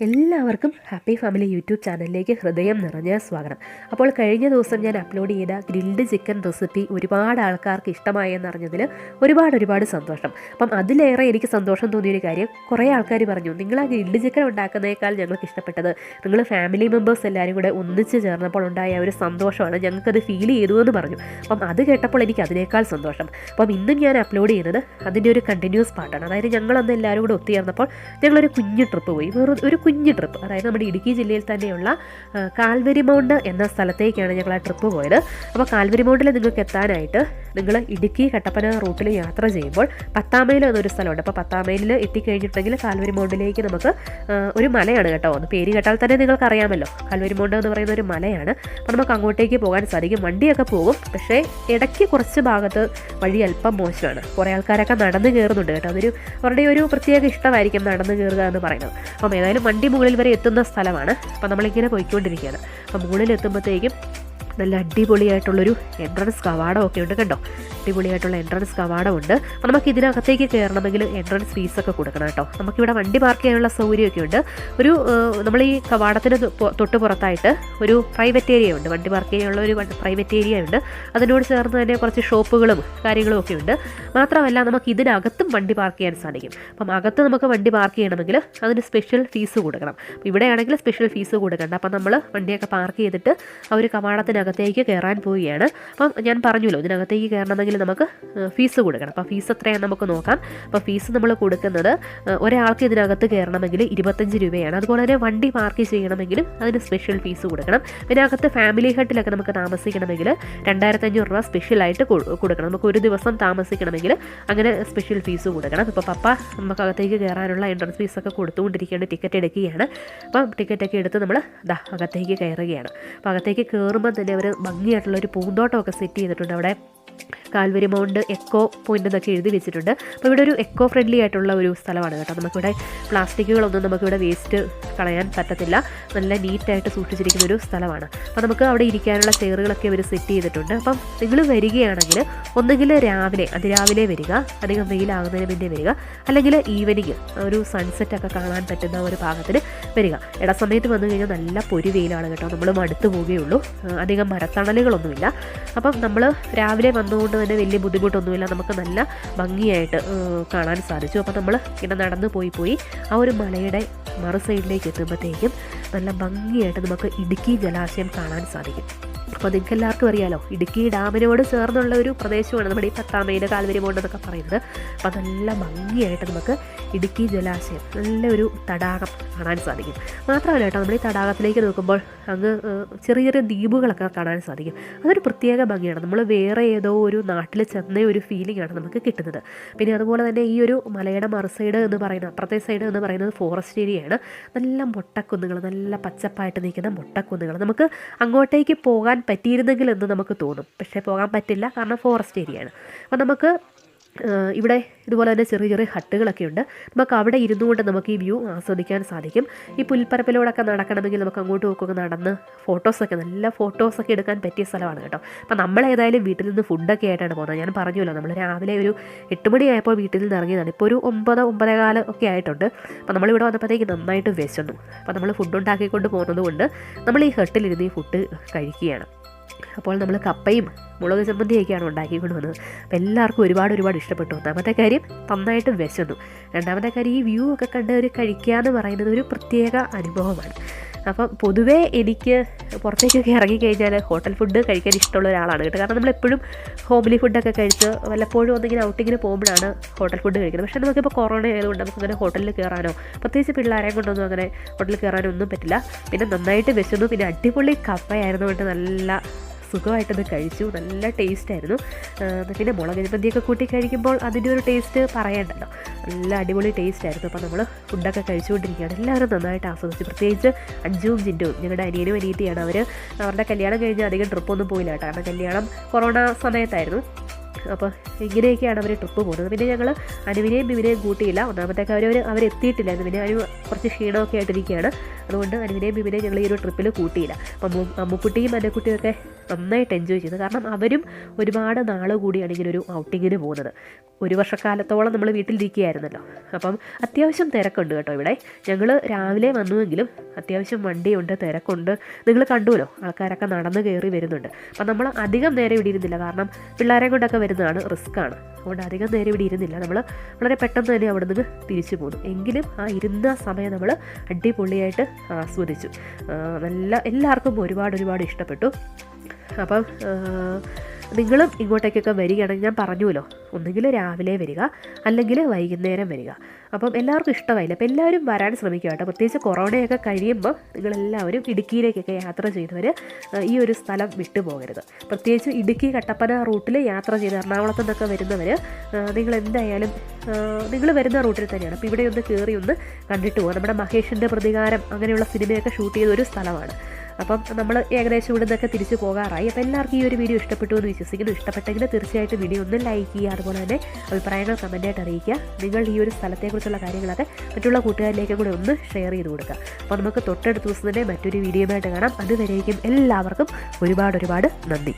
എല്ലാവർക്കും happy family YouTube ചാനലിലേക്ക് ഹൃദയം നിറഞ്ഞ സ്വാഗതം. അപ്പോൾ കഴിഞ്ഞ ദിവസം ഞാൻ അപ്ലോഡ് ചെയ്ത ഗ്രിൽഡ് ചിക്കൻ റെസിപ്പി ഒരുപാട് ആൾക്കാർക്ക് ഇഷ്ടമായെന്നറിഞ്ഞതിൽ ഒരുപാട് സന്തോഷം. അപ്പം അതിലേറെ എനിക്ക് സന്തോഷം തോന്നിയൊരു കാര്യം, കുറേ ആൾക്കാർ പറഞ്ഞു നിങ്ങൾ ആ ഗ്രിൽഡ് ചിക്കൻ ഉണ്ടാക്കുന്നതിനേക്കാൾ ഞങ്ങൾക്ക് ഇഷ്ടപ്പെട്ടത് നിങ്ങൾ ഫാമിലി മെമ്പേഴ്സ് എല്ലാവരും കൂടെ ഒന്നിച്ച് ചേർന്നപ്പോൾ ഉണ്ടായ ഒരു സന്തോഷമാണ്, ഞങ്ങൾക്കത് ഫീൽ ചെയ്തു എന്ന് പറഞ്ഞു. അപ്പം അത് കേട്ടപ്പോൾ എനിക്ക് അതിനേക്കാൾ സന്തോഷം. അപ്പം ഇന്നും ഞാൻ അപ്ലോഡ് ചെയ്യുന്നത് അതിൻ്റെ ഒരു കണ്ടിന്യൂസ് പാർട്ടാണ്. അതായത് ഞങ്ങളന്ന് എല്ലാവരും കൂടെ ഒത്തുചേർന്നപ്പോൾ ഞങ്ങളൊരു കുഞ്ഞു ട്രിപ്പ് പോയി, ഒരു കുഞ്ഞു ട്രിപ്പ്. അതായത് നമ്മുടെ ഇടുക്കി ജില്ലയിൽ തന്നെയുള്ള കാൽവരി മൗണ്ട് എന്ന സ്ഥലത്തേക്കാണ് ഞങ്ങൾ ആ ട്രിപ്പ് പോയത്. അപ്പോൾ കാൽവരി മൗണ്ടിൽ നിങ്ങൾക്ക് എത്താനായിട്ട് നിങ്ങൾ ഇടുക്കി കട്ടപ്പന റൂട്ടിൽ യാത്ര ചെയ്യുമ്പോൾ 10 മൈൽ എന്നൊരു സ്ഥലമുണ്ട്. അപ്പോൾ 10 മൈലിൽ എത്തിക്കഴിഞ്ഞിട്ടുണ്ടെങ്കിൽ കാൽവരി മൗണ്ടിലേക്ക് നമുക്ക് ഒരു മലയാണ് കേട്ടോ, ഒന്ന് പേര് കേട്ടാൽ തന്നെ നിങ്ങൾക്ക് അറിയാമല്ലോ, കാൽവരി മൗണ്ട് എന്ന് പറയുന്ന ഒരു മലയാണ്. അപ്പോൾ നമുക്ക് അങ്ങോട്ടേക്ക് പോകാൻ സാധിക്കും. വണ്ടിയൊക്കെ പോകും, പക്ഷേ ഇടയ്ക്ക് കുറച്ച് ഭാഗത്ത് വഴി അല്പം മോശമാണ്. കുറേ ആൾക്കാരൊക്കെ നടന്ന് കയറുന്നുണ്ട് കേട്ടോ, അതൊരു അവരുടെ ഒരു പ്രത്യേക ഇഷ്ടമായിരിക്കും നടന്ന് കയറുക എന്ന് പറയുന്നത്. അപ്പം ഏതായാലും വണ്ടി മുകളിൽ വരെ എത്തുന്ന സ്ഥലമാണ്. അപ്പം നമ്മളിങ്ങനെ പോയിക്കൊണ്ടിരിക്കുകയാണ്. അപ്പം മുകളിൽ എത്തുമ്പോഴത്തേക്കും നല്ല അടിപൊളിയായിട്ടുള്ളൊരു എൻട്രൻസ് കവാടമൊക്കെ ഉണ്ട് കണ്ടോ, അടിപൊളിയായിട്ടുള്ള എൻട്രൻസ് കവാടമുണ്ട്. അപ്പോൾ നമുക്ക് ഇതിനകത്തേക്ക് കയറണമെങ്കിൽ എൻട്രൻസ് ഫീസൊക്കെ കൊടുക്കണം കേട്ടോ. നമുക്കിവിടെ വണ്ടി പാർക്ക് ചെയ്യാനുള്ള സൗകര്യമൊക്കെ ഉണ്ട്. ഒരു നമ്മൾ ഈ കവാടത്തിന് തൊട്ട് പുറത്തായിട്ട് ഒരു പ്രൈവറ്റ് ഏരിയ ഉണ്ട്, വണ്ടി പാർക്ക് ചെയ്യാനുള്ള ഒരു പ്രൈവറ്റ് ഏരിയ ഉണ്ട്. അതിനോട് ചേർന്ന് തന്നെ കുറച്ച് ഷോപ്പുകളും കാര്യങ്ങളും ഒക്കെ ഉണ്ട്. മാത്രമല്ല നമുക്ക് ഇതിനകത്തും വണ്ടി പാർക്ക് ചെയ്യാൻ സാധിക്കും. അപ്പം അകത്ത് നമുക്ക് വണ്ടി പാർക്ക് ചെയ്യണമെങ്കിൽ അതിന് സ്പെഷ്യൽ ഫീസ് കൊടുക്കണം. ഇവിടെയാണെങ്കിൽ സ്പെഷ്യൽ ഫീസ് കൊടുക്കണ്ട. അപ്പം നമ്മൾ വണ്ടിയൊക്കെ പാർക്ക് ചെയ്തിട്ട് ആ ഒരു കവാടത്തിനകത്തേക്ക് കയറാൻ പോവുകയാണ്. അപ്പം ഞാൻ പറഞ്ഞല്ലോ, ഇതിനകത്തേക്ക് കയറണമെങ്കിൽ നമുക്ക് ഫീസ് കൊടുക്കണം. അപ്പോൾ ഫീസ് എത്രയാണ് നമുക്ക് നോക്കാം. അപ്പോൾ ഫീസ് നമ്മൾ കൊടുക്കുന്നത് ഒരാൾക്ക് ഇതിനകത്ത് കയറണമെങ്കിൽ 25 രൂപയാണ്. അതുപോലെ തന്നെ വണ്ടി പാർക്ക് ചെയ്യണമെങ്കിൽ അതിന് സ്പെഷ്യൽ ഫീസ് കൊടുക്കണം. പിന്നെ അകത്ത് ഫാമിലി ഹട്ടിലൊക്കെ നമുക്ക് താമസിക്കണമെങ്കിൽ 2500 രൂപ സ്പെഷ്യലായിട്ട് കൊടുക്കണം. നമുക്ക് ഒരു ദിവസം താമസിക്കണമെങ്കിൽ അങ്ങനെ സ്പെഷ്യൽ ഫീസ് കൊടുക്കണം. ഇപ്പോൾ പപ്പ നമുക്ക് അകത്തേക്ക് കയറാനുള്ള എൻട്രൻസ് ഫീസൊക്കെ കൊടുത്തുകൊണ്ടിരിക്കുകയാണ്, ടിക്കറ്റ് എടുക്കുകയാണ്. അപ്പം ടിക്കറ്റൊക്കെ എടുത്ത് നമ്മൾ അകത്തേക്ക് കയറുകയാണ്. അപ്പോൾ അകത്തേക്ക് കയറുമ്പോൾ തന്നെ അവർ ഭംഗിയായിട്ടുള്ളൊരു പൂന്തോട്ടമൊക്കെ സെറ്റ് ചെയ്തിട്ടുണ്ട്. അവിടെ കാൽവരി മൗണ്ട് എക്കോ പോയിൻ്റ് എന്നൊക്കെ എഴുതി വെച്ചിട്ടുണ്ട്. അപ്പോൾ ഇവിടെ ഒരു എക്കോ ഫ്രണ്ട്ലി ആയിട്ടുള്ള ഒരു സ്ഥലമാണ് കേട്ടോ. നമുക്കിവിടെ പ്ലാസ്റ്റിക്കുകളൊന്നും നമുക്കിവിടെ വേസ്റ്റ് കളയാൻ പറ്റത്തില്ല, നല്ല നീറ്റായിട്ട് സൂക്ഷിച്ചിരിക്കുന്ന ഒരു സ്ഥലമാണ്. അപ്പോൾ നമുക്ക് അവിടെ ഇരിക്കാനുള്ള ചെയറുകളൊക്കെ അവർ സെറ്റ് ചെയ്തിട്ടുണ്ട്. അപ്പം നിങ്ങൾ വരികയാണെങ്കിൽ ഒന്നുകിൽ അതിരാവിലെ വരിക, അധികം വെയിലാകുന്നതിന് മുന്നേ വരിക, അല്ലെങ്കിൽ ഈവനിങ് ഒരു സൺസെറ്റൊക്കെ കാണാൻ പറ്റുന്ന ഒരു ഭാഗത്തിന് വരിക. ഇടസമയത്ത് വന്നു കഴിഞ്ഞാൽ നല്ല പൊരി വെയിലാണ് കേട്ടോ, നമ്മൾ മടുത്തു പോവുകയുള്ളൂ, അധികം മരത്തണലുകളൊന്നുമില്ല. അപ്പം നമ്മൾ രാവിലെ വന്നുകൊണ്ട് തന്നെ വലിയ ബുദ്ധിമുട്ടൊന്നുമില്ല, നമുക്ക് നല്ല ഭംഗിയായിട്ട് കാണാൻ സാധിച്ചു. അപ്പോൾ നമ്മൾ ഇങ്ങനെ നടന്ന് പോയി ആ ഒരു മലയുടെ മറു സൈഡിലേക്ക് എത്തുമ്പോഴത്തേക്കും നല്ല ഭംഗിയായിട്ട് നമുക്ക് ഇടുക്കി ജലാശയം കാണാൻ സാധിക്കും. അപ്പോൾ നിങ്ങൾക്ക് എല്ലാവർക്കും അറിയാലോ, ഇടുക്കി ഡാമിനോട് ചേർന്നുള്ള ഒരു പ്രദേശമാണ് നമ്മുടെ ഈ 10 മൈൽ കാൽവരി മൗണ്ട് എന്നൊക്കെ പറയുന്നത്. അപ്പോൾ നല്ല ഭംഗിയായിട്ട് നമുക്ക് ഇടുക്കി ജലാശയം, നല്ലൊരു തടാകം കാണാൻ സാധിക്കും. മാത്രമല്ല കേട്ടോ, നമ്മൾ ഈ തടാകത്തിലേക്ക് നോക്കുമ്പോൾ അങ്ങ് ചെറിയ ദ്വീപുകളൊക്കെ കാണാൻ സാധിക്കും. അതൊരു പ്രത്യേക ഭംഗിയാണ്. നമ്മൾ വേറെ ഏതോ ഒരു നാട്ടിൽ ചെന്ന ഒരു ഫീലിംഗ് ആണ് നമുക്ക് കിട്ടുന്നത്. പിന്നെ അതുപോലെ തന്നെ ഈ ഒരു മലയുടെ മറു സൈഡ് എന്ന് പറയുന്നത്, അപ്പുറത്തെ സൈഡ് എന്ന് പറയുന്നത് ഫോറസ്റ്റ് ഏരിയയാണ്. നല്ല മൊട്ടക്കുന്നുകൾ, നല്ല പച്ചപ്പായിട്ട് നിൽക്കുന്ന മൊട്ടക്കുന്നുകൾ. നമുക്ക് അങ്ങോട്ടേക്ക് പോകാൻ പറ്റിയിരുന്നെങ്കിൽ എന്ന് നമുക്ക് തോന്നും, പക്ഷേ പോകാൻ പറ്റില്ല, കാരണം ഫോറസ്റ്റ് ഏരിയയാണ്. അപ്പോൾ നമുക്ക് ഇവിടെ ഇതുപോലെ തന്നെ ചെറിയ ഹട്ടുകളൊക്കെ ഉണ്ട്. നമുക്ക് അവിടെ ഇരുന്നുകൊണ്ട് നമുക്ക് ഈ വ്യൂ ആസ്വദിക്കാൻ സാധിക്കും. ഈ പുൽപ്പരപ്പിലൂടെയൊക്കെ നടക്കണമെങ്കിൽ നമുക്ക് അങ്ങോട്ടും ഒക്കെ നടന്ന് നല്ല ഫോട്ടോസൊക്കെ എടുക്കാൻ പറ്റിയ സ്ഥലമാണ് കേട്ടോ. അപ്പോൾ നമ്മളേതായാലും വീട്ടിൽ നിന്ന് ഫുഡൊക്കെ ആയിട്ടാണ് പോകുന്നത്. ഞാൻ പറഞ്ഞല്ലോ, നമ്മൾ രാവിലെ ഒരു 8 മണിയായപ്പോൾ വീട്ടിൽ നിന്ന് ഇറങ്ങിയതാണ്. ഇപ്പോൾ ഒരു 9-9:15 ഒക്കെ ആയിട്ടുണ്ട്. അപ്പോൾ നമ്മളിവിടെ വന്നപ്പോഴത്തേക്ക് നന്നായിട്ട് വിശന്നു. അപ്പോൾ നമ്മൾ ഫുഡ് ഉണ്ടാക്കിക്കൊണ്ട് പോകുന്നത് കൊണ്ട് നമ്മൾ ഈ ഹട്ടിലിരുന്ന് ഈ ഫുഡ് കഴിക്കുകയാണ്. അപ്പോൾ നമ്മൾ കപ്പയും മുളക് ചമ്മന്തിയൊക്കെയാണ് ഉണ്ടാക്കിക്കൊണ്ട് വന്നത്. അപ്പോൾ എല്ലാവർക്കും ഒരുപാട് ഇഷ്ടപ്പെട്ടു. ഒന്നാമത്തെ കാര്യം നന്നായിട്ട് വിശന്നു, രണ്ടാമത്തെ കാര്യം ഈ വ്യൂ ഒക്കെ കണ്ട് ഒരു കഴിക്കുക എന്ന് പറയുന്നത് ഒരു പ്രത്യേക അനുഭവമാണ്. അപ്പം പൊതുവേ എനിക്ക് പുറത്തേക്കൊക്കെ ഇറങ്ങിക്കഴിഞ്ഞാൽ ഹോട്ടൽ ഫുഡ് കഴിക്കാൻ ഇഷ്ടമുള്ള ഒരാളാണ് കേട്ടോ. കാരണം നമ്മളെപ്പോഴും ഹോംലി ഫുഡൊക്കെ കഴിച്ച് വല്ലപ്പോഴും ഒന്നിങ്ങനെ ഔട്ടിങ്ങിന് പോകുമ്പോഴാണ് ഹോട്ടൽ ഫുഡ് കഴിക്കുന്നത്. പക്ഷേ നമുക്കിപ്പോൾ കൊറോണ ആയതുകൊണ്ട് നമുക്കങ്ങനെ ഹോട്ടലിൽ കയറാനോ പ്രത്യേകിച്ച് പിള്ളേരെ കൊണ്ടൊന്നും അങ്ങനെ ഹോട്ടലിൽ കയറാനോ ഒന്നും പറ്റില്ല. പിന്നെ നന്നായിട്ട് വിശന്നു. പിന്നെ അടിപൊളി കപ്പയായിരുന്നുകൊണ്ട് നല്ല സുഖമായിട്ടത് കഴിച്ചു, നല്ല ടേസ്റ്റായിരുന്നു. പിന്നെ മുളക് ചമ്മന്തിയൊക്കെ കൂട്ടി കഴിക്കുമ്പോൾ അതിൻ്റെ ഒരു ടേസ്റ്റ് പറയണ്ടല്ലോ, നല്ല അടിപൊളി ടേസ്റ്റായിരുന്നു. അപ്പോൾ നമ്മൾ ഫുഡൊക്കെ കഴിച്ചുകൊണ്ടിരിക്കുകയാണ്. എല്ലാവരും നന്നായിട്ട് ആസ്വദിച്ചു. പ്രത്യേകിച്ച് അഞ്ചുവും ജിൻറ്റുവും, ഞങ്ങളുടെ അനിയനും അനിയത്തിയാണ്. അവരുടെ കല്യാണം കഴിഞ്ഞ് അധികം ട്രിപ്പൊന്നും പോയില്ല കേട്ടോ, കാരണം കല്യാണം കൊറോണ സമയത്തായിരുന്നു. അപ്പോൾ ഇങ്ങനെയൊക്കെയാണ് അവർ ട്രിപ്പ് പോകുന്നത്. പിന്നെ ഞങ്ങൾ അനുവിനെയും ബിബിനെയും കൂട്ടിയില്ല. ഒന്നാമത്തേക്ക് അവരെത്തിയിട്ടില്ലായിരുന്നു. പിന്നെ അനു കുറച്ച് ക്ഷീണമൊക്കെ ആയിട്ടിരിക്കുകയാണ്. അതുകൊണ്ട് അനുവിനെയും ബിബിനെയും ഞങ്ങൾ ഈ ഒരു ട്രിപ്പിൽ കൂട്ടിയില്ല. അപ്പം അമ്മുക്കുട്ടിയും അന്നക്കുട്ടിയൊക്കെ നന്നായിട്ട് എൻജോയ് ചെയ്തു. കാരണം അവരും ഒരുപാട് നാൾ കൂടിയാണ് ഇങ്ങനെ ഒരു ഔട്ടിങ്ങിന് പോകുന്നത്. ഒരു വർഷക്കാലത്തോളം നമ്മൾ വീട്ടിലിരിക്കുകയായിരുന്നല്ലോ. അപ്പം അത്യാവശ്യം തിരക്കുണ്ട് കേട്ടോ ഇവിടെ. ഞങ്ങൾ രാവിലെ വന്നുവെങ്കിലും അത്യാവശ്യം വണ്ടിയുണ്ട്, തിരക്കുണ്ട്. നിങ്ങൾ കണ്ടുവല്ലോ, ആൾക്കാരൊക്കെ നടന്ന് കയറി വരുന്നുണ്ട്. അപ്പം നമ്മൾ അധികം നേരം ഇവിടെ ഇരുന്നില്ല. കാരണം പിള്ളേരെ കൊണ്ടൊക്കെ വരുന്നതാണ്, റിസ്ക്കാണ്. അതുകൊണ്ട് അധികം നേരം ഇവിടെ ഇരുന്നില്ല. നമ്മൾ വളരെ പെട്ടെന്ന് തന്നെ അവിടെ നിന്ന് തിരിച്ചു പോന്നു. എങ്കിലും ആ ഇരുന്ന സമയം നമ്മൾ അടിപൊളിയായിട്ട് ആസ്വദിച്ചു. എല്ലാവർക്കും ഒരുപാട് ഇഷ്ടപ്പെട്ടു. അപ്പം നിങ്ങളും ഇങ്ങോട്ടേക്കൊക്കെ വരികയാണെങ്കിൽ ഞാൻ പറഞ്ഞുവല്ലോ, ഒന്നുകിൽ രാവിലെ വരിക അല്ലെങ്കിൽ വൈകുന്നേരം വരിക. അപ്പം എല്ലാവർക്കും ഇഷ്ടമായില്ല. അപ്പോൾ എല്ലാവരും വരാൻ ശ്രമിക്കുക കേട്ടോ. പ്രത്യേകിച്ച് കൊറോണയൊക്കെ കഴിയുമ്പോൾ നിങ്ങളെല്ലാവരും ഇടുക്കിയിലേക്കൊക്കെ യാത്ര ചെയ്തവർ ഈ ഒരു സ്ഥലം വിട്ടുപോകരുത്. പ്രത്യേകിച്ച് ഇടുക്കി കട്ടപ്പന റൂട്ടിൽ യാത്ര ചെയ്ത് എറണാകുളത്തു നിന്നൊക്കെ വരുന്നവർ നിങ്ങളെന്തായാലും നിങ്ങൾ വരുന്ന റൂട്ടിൽ തന്നെയാണ്. അപ്പോൾ ഇവിടെ ഒന്ന് കയറി ഒന്ന് കണ്ടിട്ട് പോകുക. നമ്മുടെ മഹേഷിൻ്റെ പ്രതികാരം അങ്ങനെയുള്ള സിനിമയൊക്കെ ഷൂട്ട് ചെയ്ത ഒരു സ്ഥലമാണ്. അപ്പം നമ്മൾ ഏകദേശം ഇവിടെ നിന്നൊക്കെ തിരിച്ചു പോകാറായി. അപ്പോൾ എല്ലാവർക്കും ഈ ഒരു വീഡിയോ ഇഷ്ടപ്പെട്ടു എന്ന് വിശ്വസിക്കുന്നു. ഇഷ്ടപ്പെട്ടെങ്കിൽ തീർച്ചയായിട്ടും വീഡിയോ ഒന്ന് ലൈക്ക് ചെയ്യുക. അതുപോലെ തന്നെ അഭിപ്രായങ്ങൾ കമൻറ്റായിട്ട് അറിയിക്കുക. നിങ്ങൾ ഈ ഒരു സ്ഥലത്തെക്കുറിച്ചുള്ള കാര്യങ്ങളൊക്കെ മറ്റുള്ള കൂട്ടുകാരിലേക്കും കൂടെ ഒന്ന് ഷെയർ ചെയ്ത് കൊടുക്കുക. അപ്പോൾ നമുക്ക് തൊട്ടടുത്ത ദിവസം തന്നെ മറ്റൊരു വീഡിയോയുമായിട്ട് കാണാം. അതുവരേക്കും എല്ലാവർക്കും ഒരുപാട് നന്ദി.